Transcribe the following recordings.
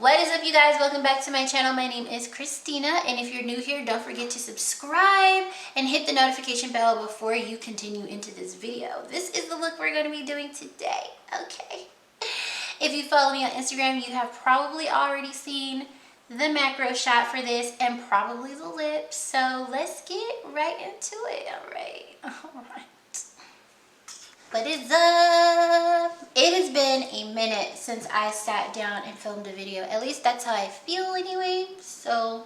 What is up, you guys? Welcome back to my channel. My name is Xrizz'Tina, and if you're new here, don't forget to subscribe and hit the notification bell before you continue into this video. This is the look we're going to be doing today, okay? If you follow me on Instagram, you have probably already seen the macro shot for this and probably the lips, so let's get right into it. All right. What is up? It has been a minute since I sat down and filmed a video. At least that's how I feel anyway. So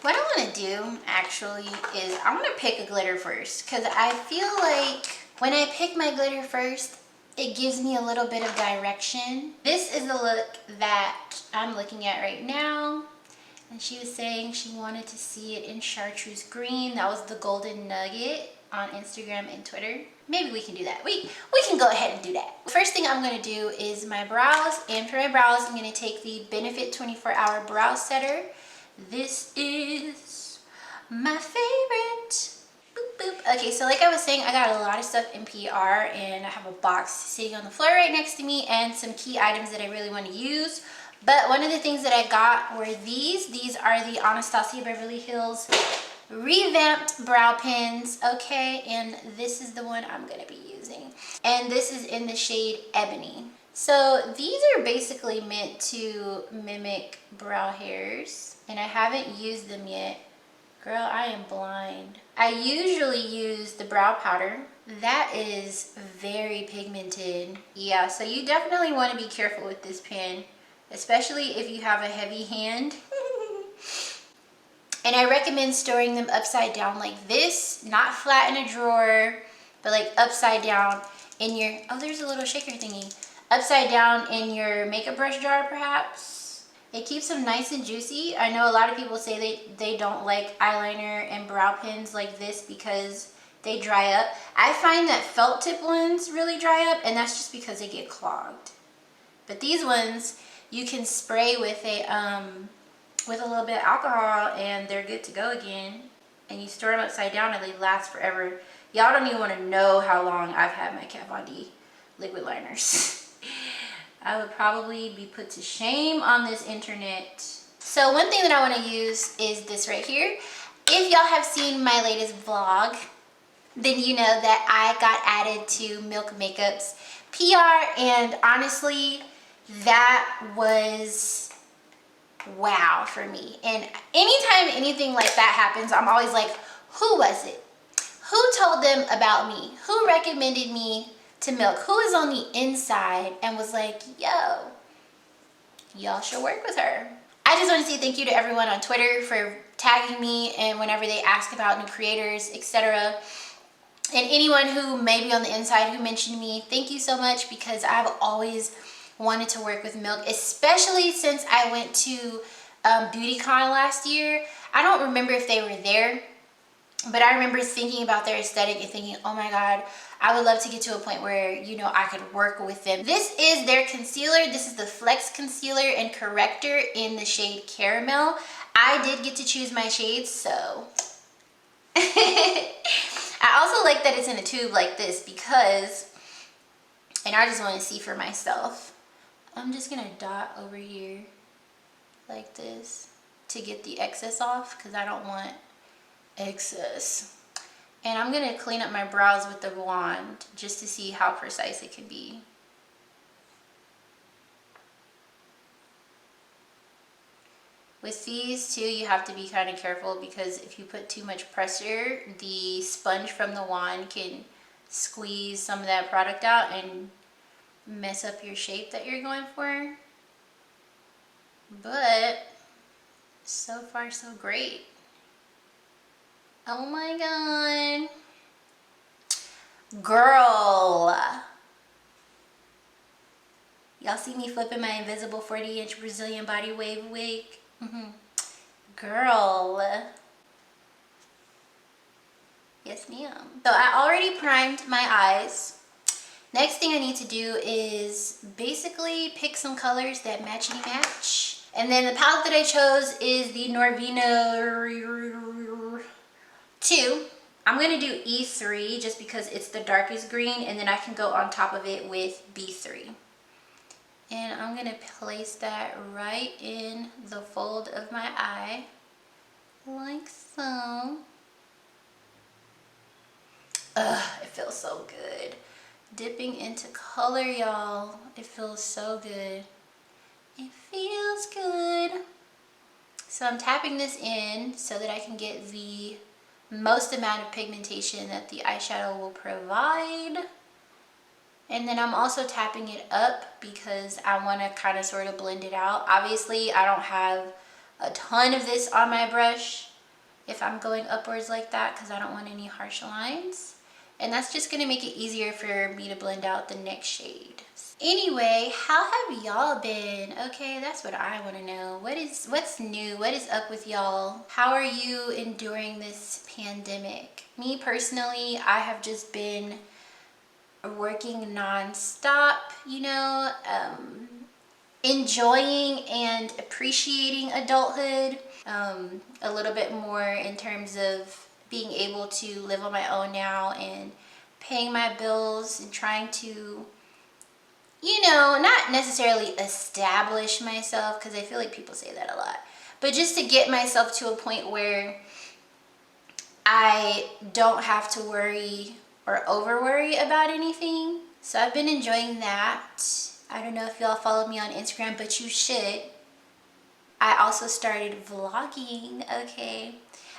what I want to do actually is I want to pick a glitter first, because I feel like when I pick my glitter first, it gives me a little bit of direction. This is the look that I'm looking at right now. And she was saying she wanted to see it in Chartreuse green. That was the golden nugget on Instagram and Twitter. Maybe we can do that. We can go ahead and do that. First thing I'm going to do is my brows. And for my brows, I'm going to take the Benefit 24-Hour Brow Setter. This is my favorite. Boop, boop. Okay, so like I was saying, I got a lot of stuff in PR, and I have a box sitting on the floor right next to me and some key items that I really want to use. But one of the things that I got were these. These are the Anastasia Beverly Hills revamped brow pens, okay? And this is the one I'm gonna be using. And this is in the shade Ebony. So these are basically meant to mimic brow hairs, and I haven't used them yet. Girl, I am blind. I usually use the brow powder. That is very pigmented. Yeah, so you definitely want to be careful with this pen, especially if you have a heavy hand. And I recommend storing them upside down like this, not flat in a drawer, but like upside down in your, oh, there's a little shaker thingy. Upside down in your makeup brush jar, perhaps. It keeps them nice and juicy. I know a lot of people say they don't like eyeliner and brow pens like this because they dry up. I find that felt tip ones really dry up, and that's just because they get clogged. But these ones, you can spray with a little bit of alcohol and they're good to go again. And you store them upside down and they last forever. Y'all don't even want to know how long I've had my Kat Von D liquid liners. I would probably be put to shame on this internet. So one thing that I want to use is this right here. If y'all have seen my latest vlog, then you know that I got added to Milk Makeup's PR, and honestly, that was wow for me. And anytime anything like that happens, I'm always like, who was it? Who told them about me? Who recommended me to Milk? Who is on the inside and was like, yo, y'all should work with her? I just want to say thank you to everyone on Twitter for tagging me and whenever they ask about new creators, etc. And anyone who may be on the inside who mentioned me, thank you so much, because I've always wanted to work with Milk, especially since I went to BeautyCon last year. I don't remember if they were there, but I remember thinking about their aesthetic and thinking, oh my god, I would love to get to a point where, you know, I could work with them. This is their concealer. This is the Flex Concealer and Corrector in the shade Caramel. I did get to choose my shades, so I also like that it's in a tube like this because, and I just want to see for myself, I'm just gonna dot over here like this to get the excess off, because I don't want excess. And I'm gonna clean up my brows with the wand just to see how precise it can be. With these too, you have to be kind of careful, because if you put too much pressure, the sponge from the wand can squeeze some of that product out and mess up your shape that you're going for. But so far so great. Oh my god, girl, y'all see me flipping my invisible 40-inch Brazilian body wave wig? Girl, yes ma'am. So I already primed my eyes. Next thing I need to do is basically pick some colors that matchity match. And then the palette that I chose is the Norvina 2. I'm going to do E3 just because it's the darkest green, and then I can go on top of it with B3. And I'm gonna place that right in the fold of my eye, like so. Ugh, it feels so good. Dipping into color, y'all. It feels so good. It feels good. So I'm tapping this in so that I can get the most amount of pigmentation that the eyeshadow will provide. And then I'm also tapping it up because I want to kind of sort of blend it out. Obviously, I don't have a ton of this on my brush if I'm going upwards like that because I don't want any harsh lines. And that's just going to make it easier for me to blend out the next shade. Anyway, how have y'all been? Okay, that's what I want to know. What's new? What is up with y'all? How are you enduring this pandemic? Me personally, I have just been working non-stop, you know, enjoying and appreciating adulthood a little bit more in terms of being able to live on my own now and paying my bills and trying to, you know, not necessarily establish myself, because I feel like people say that a lot, but just to get myself to a point where I don't have to worry or over worry about anything. So I've been enjoying that. I don't know if y'all follow me on Instagram, but you should. I also started vlogging, okay?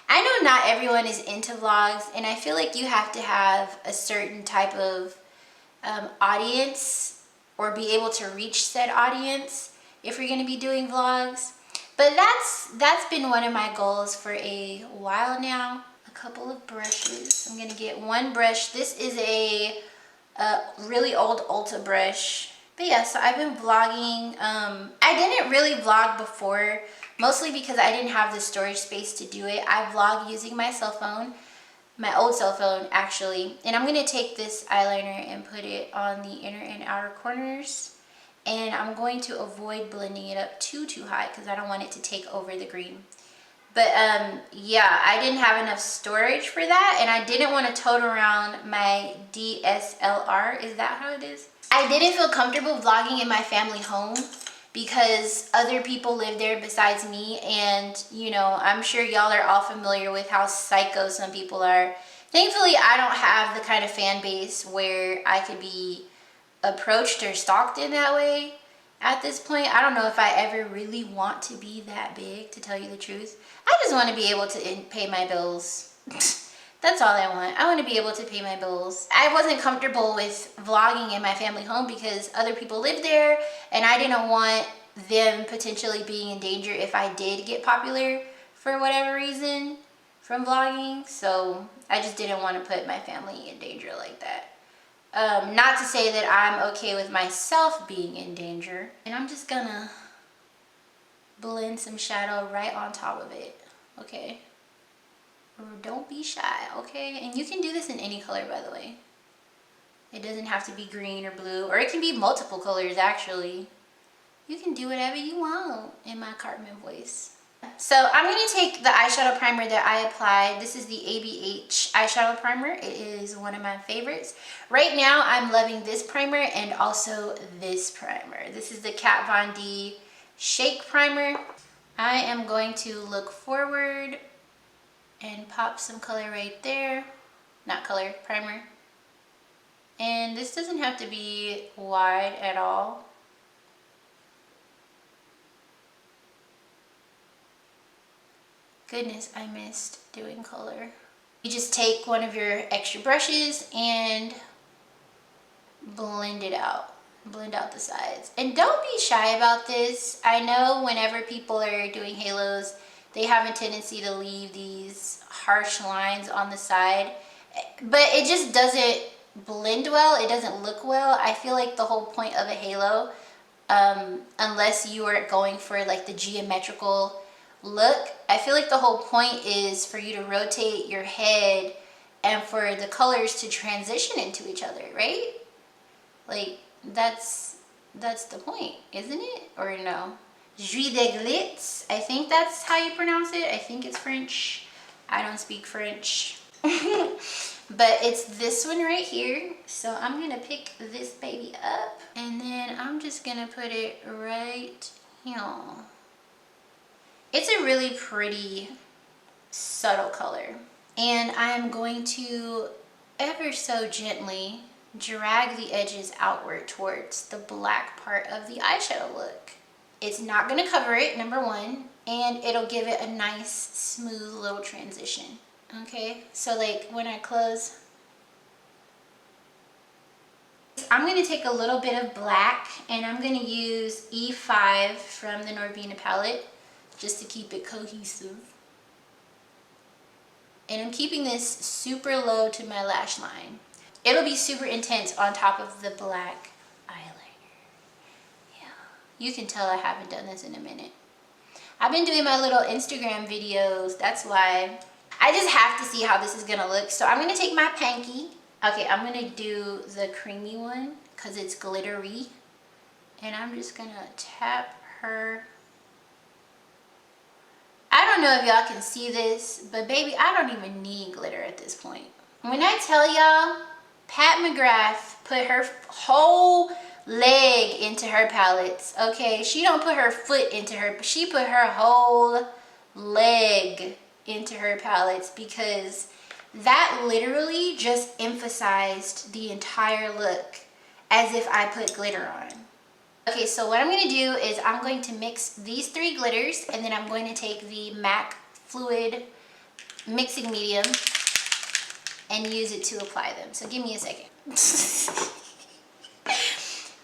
I know not everyone is into vlogs, and I feel like you have to have a certain type of audience or be able to reach said audience if you're gonna be doing vlogs. But that's been one of my goals for a while now. A couple of brushes. I'm gonna get one brush. This is a really old Ulta brush. But yeah, so I've been vlogging. I didn't really vlog before, mostly because I didn't have the storage space to do it. I vlog using my cell phone, my old cell phone actually. And I'm gonna take this eyeliner and put it on the inner and outer corners. And I'm going to avoid blending it up too high because I don't want it to take over the green. But yeah, I didn't have enough storage for that, and I didn't want to tote around my DSLR. Is that how it is? I didn't feel comfortable vlogging in my family home because other people live there besides me, and you know, I'm sure y'all are all familiar with how psycho some people are. Thankfully, I don't have the kind of fan base where I could be approached or stalked in that way. At this point, I don't know if I ever really want to be that big, to tell you the truth. I just want to be able to pay my bills. That's all I want. I want to be able to pay my bills. I wasn't comfortable with vlogging in my family home because other people lived there, and I didn't want them potentially being in danger if I did get popular for whatever reason from vlogging. So I just didn't want to put my family in danger like that. Not to say that I'm okay with myself being in danger. And I'm just gonna blend some shadow right on top of it, okay? Don't be shy, okay? And you can do this in any color, by the way. It doesn't have to be green or blue, or it can be multiple colors, actually. You can do whatever you want in my Cartman voice. So I'm going to take the eyeshadow primer that I applied. This is the ABH eyeshadow primer. It is one of my favorites. Right now, I'm loving this primer and also this primer. This is the Kat Von D Shake Primer. I am going to look forward and pop some color right there. Not color, primer. And this doesn't have to be wide at all. Goodness, I missed doing color. You just take one of your extra brushes and blend it out. Blend out the sides. And don't be shy about this. I know whenever people are doing halos, they have a tendency to leave these harsh lines on the side. But it just doesn't blend well. It doesn't look well. I feel like the whole point of a halo, unless you are going for like the geometrical look, I feel like the whole point is for you to rotate your head and for the colors to transition into each other, right? Like that's the point, isn't it? Or no? Xrizz'Tina, I think that's how you pronounce it. I think it's French. I don't speak French. but it's this one right here. So I'm gonna pick this baby up, and then I'm just gonna put it right here. It's a really pretty subtle color, and I'm going to ever so gently drag the edges outward towards the black part of the eyeshadow look. It's not going to cover it, number one, and it'll give it a nice smooth little transition. Okay, so like when I close, I'm going to take a little bit of black, and I'm going to use E5 from the Norvina palette just to keep it cohesive. And I'm keeping this super low to my lash line. It'll be super intense on top of the black eyeliner. Yeah, you can tell I haven't done this in a minute. I've been doing my little Instagram videos, that's why. I just have to see how this is gonna look. So I'm gonna take my Panky. Okay, I'm gonna do the creamy one because it's glittery. And I'm just gonna tap her. I don't know if y'all can see this, but baby, I don't even need glitter at this point. When I tell y'all, Pat McGrath put her whole leg into her palettes, okay? She don't put her foot into her, she put her whole leg into her palettes, because that literally just emphasized the entire look as if I put glitter on. Okay, so what I'm going to do is I'm going to mix these three glitters, and then I'm going to take the MAC Fluid Mixing Medium and use it to apply them. So give me a second.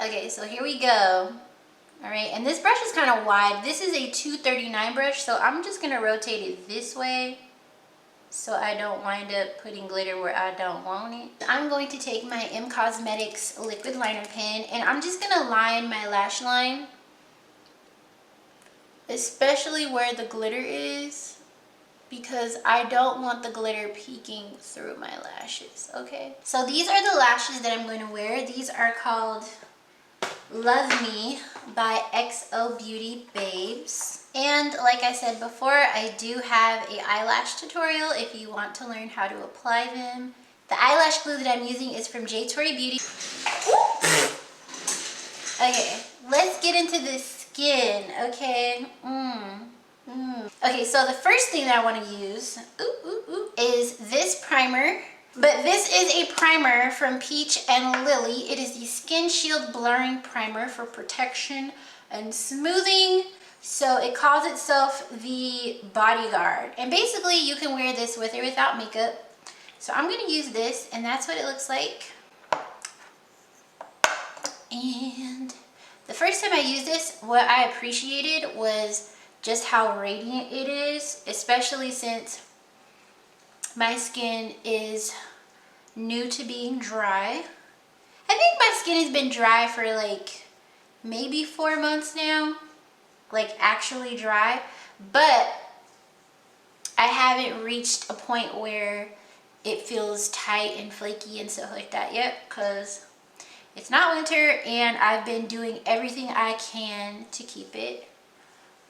Okay, so here we go. All right, and this brush is kind of wide. This is a 239 brush, so I'm just going to rotate it this way so I don't wind up putting glitter where I don't want it. I'm going to take my M Cosmetics liquid liner pen, and I'm just going to line my lash line, especially where the glitter is, because I don't want the glitter peeking through my lashes, okay? So these are the lashes that I'm going to wear. These are called Love Me by XO Beauty Babes. And like I said before, I do have an eyelash tutorial if you want to learn how to apply them. The eyelash glue that I'm using is from J Tori Beauty. Okay, let's get into this skin, okay? Okay, so the first thing that I want to use is this primer. But this is a primer from Peach and Lily. It is the Skin Shield Blurring Primer for protection and smoothing. So it calls itself the Bodyguard. And basically you can wear this with or without makeup. So I'm going to use this, and that's what it looks like. And the first time I used this, what I appreciated was just how radiant it is, especially since my skin is new to being dry. I think my skin has been dry for like maybe 4 months now, like actually dry, but I haven't reached a point where it feels tight and flaky and stuff like that yet, because it's not winter and I've been doing everything I can to keep it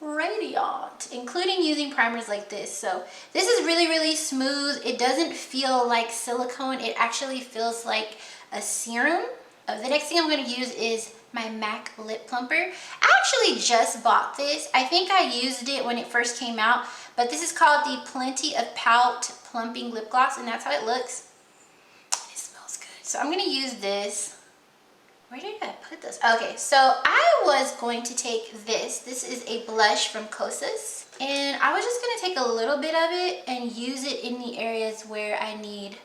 radiant, including using primers like this. So this is really, really smooth. It doesn't feel like silicone. It actually feels like a serum. The next thing I'm going to use is my MAC Lip Plumper. I actually just bought this. I think I used it when it first came out, but this is called the Plenty of Pout Plumping Lip Gloss, and that's how it looks. It smells good. So I'm going to use this. Where did I put this? Okay, so I was going to take this. This is a blush from Kosas, and I was just going to take a little bit of it and use it in the areas where I need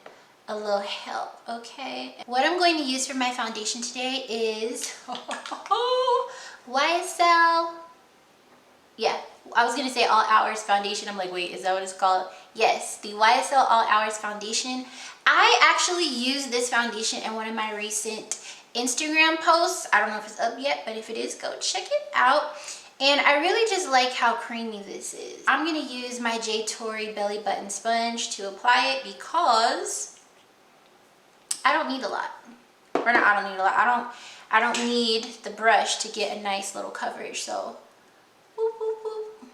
a little help, okay? What I'm going to use for my foundation today is YSL. Yeah, I was going to say All Hours Foundation. I'm like, wait, is that what it's called? Yes, the YSL All Hours Foundation. I actually used this foundation in one of my recent Instagram posts. I don't know if it's up yet, but if it is, go check it out. And I really just like how creamy this is. I'm going to use my J Tori Belly Button Sponge to apply it because I don't need a lot. Or not, I don't need a lot. I don't need the brush to get a nice little coverage. So, whoop, whoop, whoop.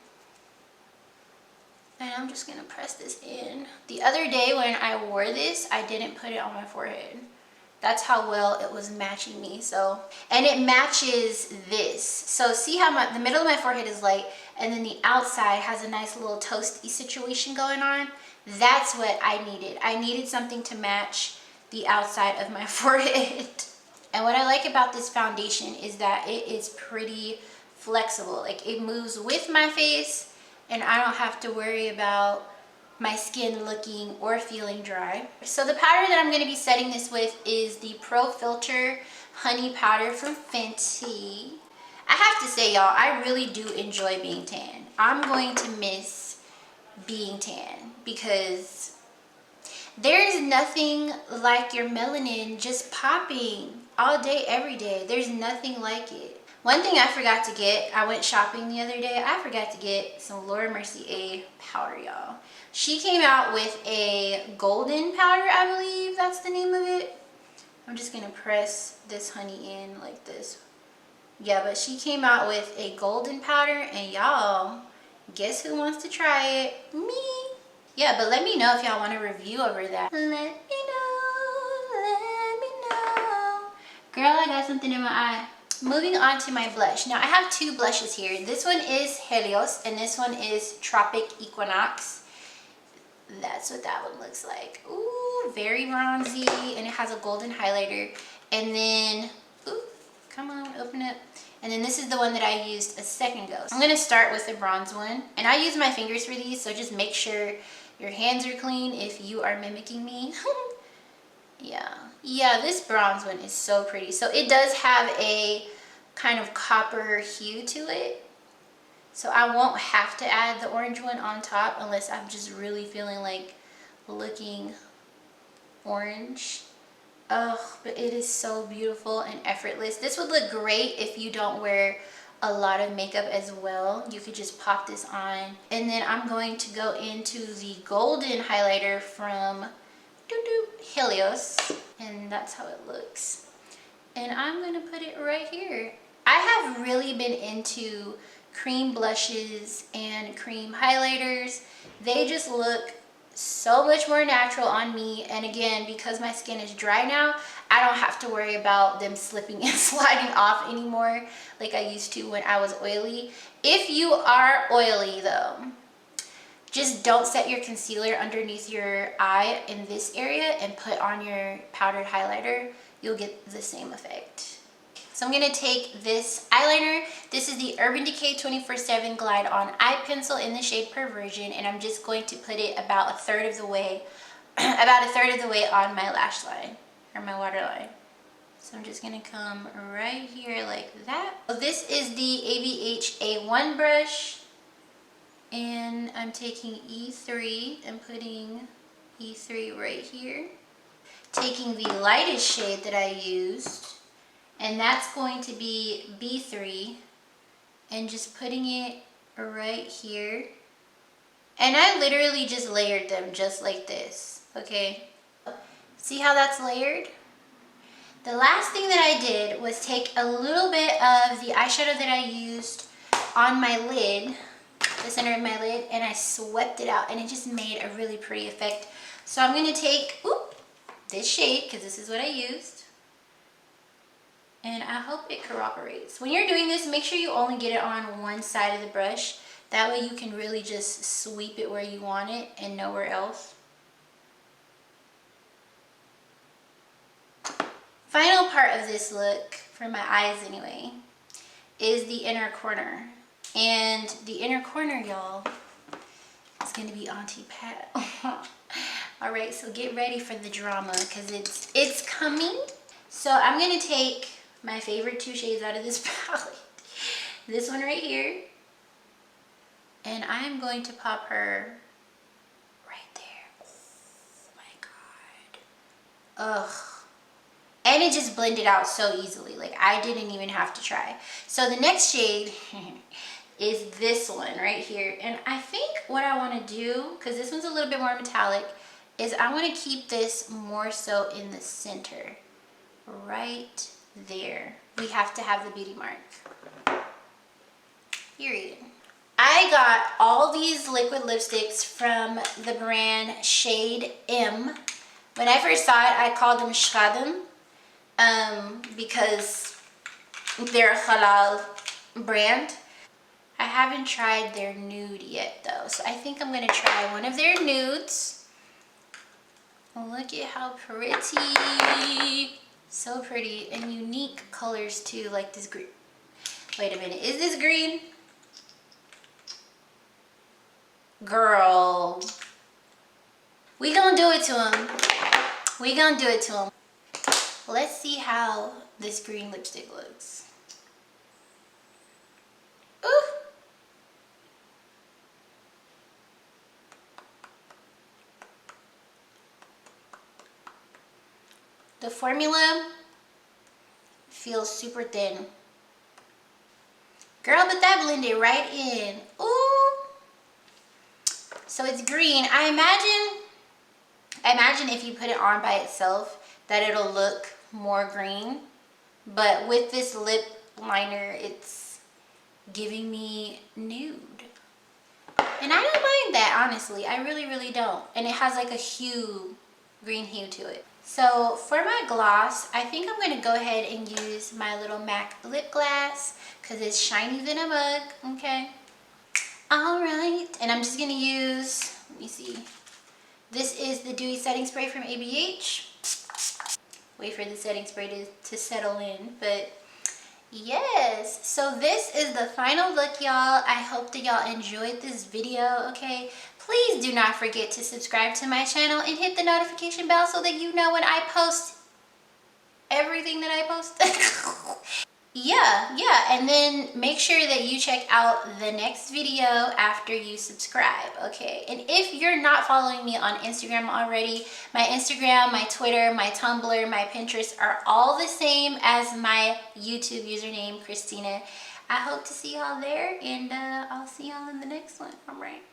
And I'm just gonna press this in. The other day when I wore this, I didn't put it on my forehead. That's how well it was matching me. So, and it matches this. So see how the middle of my forehead is light, and then the outside has a nice little toasty situation going on. That's what I needed. I needed something to match the outside of my forehead. And what I like about this foundation is that it is pretty flexible. Like, it moves with my face, and I don't have to worry about my skin looking or feeling dry. So the powder that I'm going to be setting this with is the Pro Filter Honey Powder from Fenty. I have to say, y'all, I really do enjoy being tan. I'm going to miss being tan because there's nothing like your melanin just popping all day, every day. There's nothing like it. One thing I forgot to get, I went shopping the other day, I forgot to get some Laura Mercier powder, y'all. She came out with a golden powder, I believe that's the name of it. I'm just gonna press this honey in like this. Yeah, but she came out with a golden powder, and y'all, guess who wants to try it? Me. Yeah, but let me know if y'all want a review over that. Let me know. Girl, I got something in my eye. Moving on to my blush. Now I have two blushes here. This one is Helios and this one is Tropic Equinox. That's what that one looks like. Ooh, very bronzy, and it has a golden highlighter. And then, ooh, come on, open it. And then this is the one that I used a second ago. I'm gonna start with the bronze one. And I use my fingers for these, so just make sure your hands are clean if you are mimicking me. Yeah, this bronze one is so pretty. So it does have a kind of copper hue to it. So I won't have to add the orange one on top unless I'm just really feeling like looking orange. Ugh, but it is so beautiful and effortless. This would look great if you don't wear a lot of makeup as well. You could just pop this on. And then I'm going to go into the golden highlighter from Helios, and that's how it looks. And I'm gonna put it right here. I have really been into cream blushes and cream highlighters. They just look so much more natural on me, and again, because my skin is dry now, I don't have to worry about them slipping and sliding off anymore like I used to when I was oily. If you are oily though, just don't set your concealer underneath your eye in this area and put on your powdered highlighter. You'll get the same effect. So I'm gonna take this eyeliner. This is the Urban Decay 24/7 Glide On Eye Pencil in the shade Perversion, and I'm just going to put it about a third of the way, on my lash line, or my waterline. So I'm just gonna come right here like that. So this is the ABH A1 brush. And I'm taking E3 and putting E3 right here. Taking the lightest shade that I used, and that's going to be B3, and just putting it right here. And I literally just layered them just like this, okay? See how that's layered? The last thing that I did was take a little bit of the eyeshadow that I used on my lid, the center of my lid, and I swept it out, and it just made a really pretty effect. So I'm going to take this shade, because this is what I used, and I hope it cooperates. When you're doing this, make sure you only get it on one side of the brush. That way you can really just sweep it where you want it and nowhere else. Final part of this look, for my eyes anyway, is the inner corner. And the inner corner, y'all, is going to be Auntie Pat. All right, so get ready for the drama, because it's coming. So I'm going to take my favorite two shades out of this palette. This one right here. And I'm going to pop her right there. Oh my God. Ugh. And it just blended out so easily. Like, I didn't even have to try. So the next shade is this one right here. And I think what I want to do, because this one's a little bit more metallic, is I want to keep this more so in the center. Right there. We have to have the beauty mark. Period. I I got all these liquid lipsticks from the brand Shade M. When I first saw it, I called them Schraden, because they're a halal brand. I haven't tried their nude yet though, so I think I'm gonna try one of their nudes. Look at how pretty. So pretty, and unique colors too, like this green. Wait a minute, is this green? Girl, we gonna do it to him. We gonna do it to him. Let's see how this green lipstick looks. Ooh. The formula feels super thin. Girl, but that blended right in. Ooh. So it's green. I imagine if you put it on by itself that it'll look more green. But with this lip liner, it's giving me nude. And I don't mind that, honestly. I really, really don't. And it has like a hue, green hue to it. So for my gloss, I think I'm going to go ahead and use my little MAC lip gloss because it's shiny than a mug, okay? All right, and I'm just going to use, let me see. This is the Dewy Setting Spray from ABH. Wait for the setting spray to settle in, but yes. So this is the final look, y'all. I hope that y'all enjoyed this video, okay? Please do not forget to subscribe to my channel and hit the notification bell so that you know when I post everything that I post. yeah, and then make sure that you check out the next video after you subscribe, okay? And if you're not following me on Instagram already, my Instagram, my Twitter, my Tumblr, my Pinterest are all the same as my YouTube username, Xrizz'Tina. I hope to see y'all there, and I'll see y'all in the next one. All right.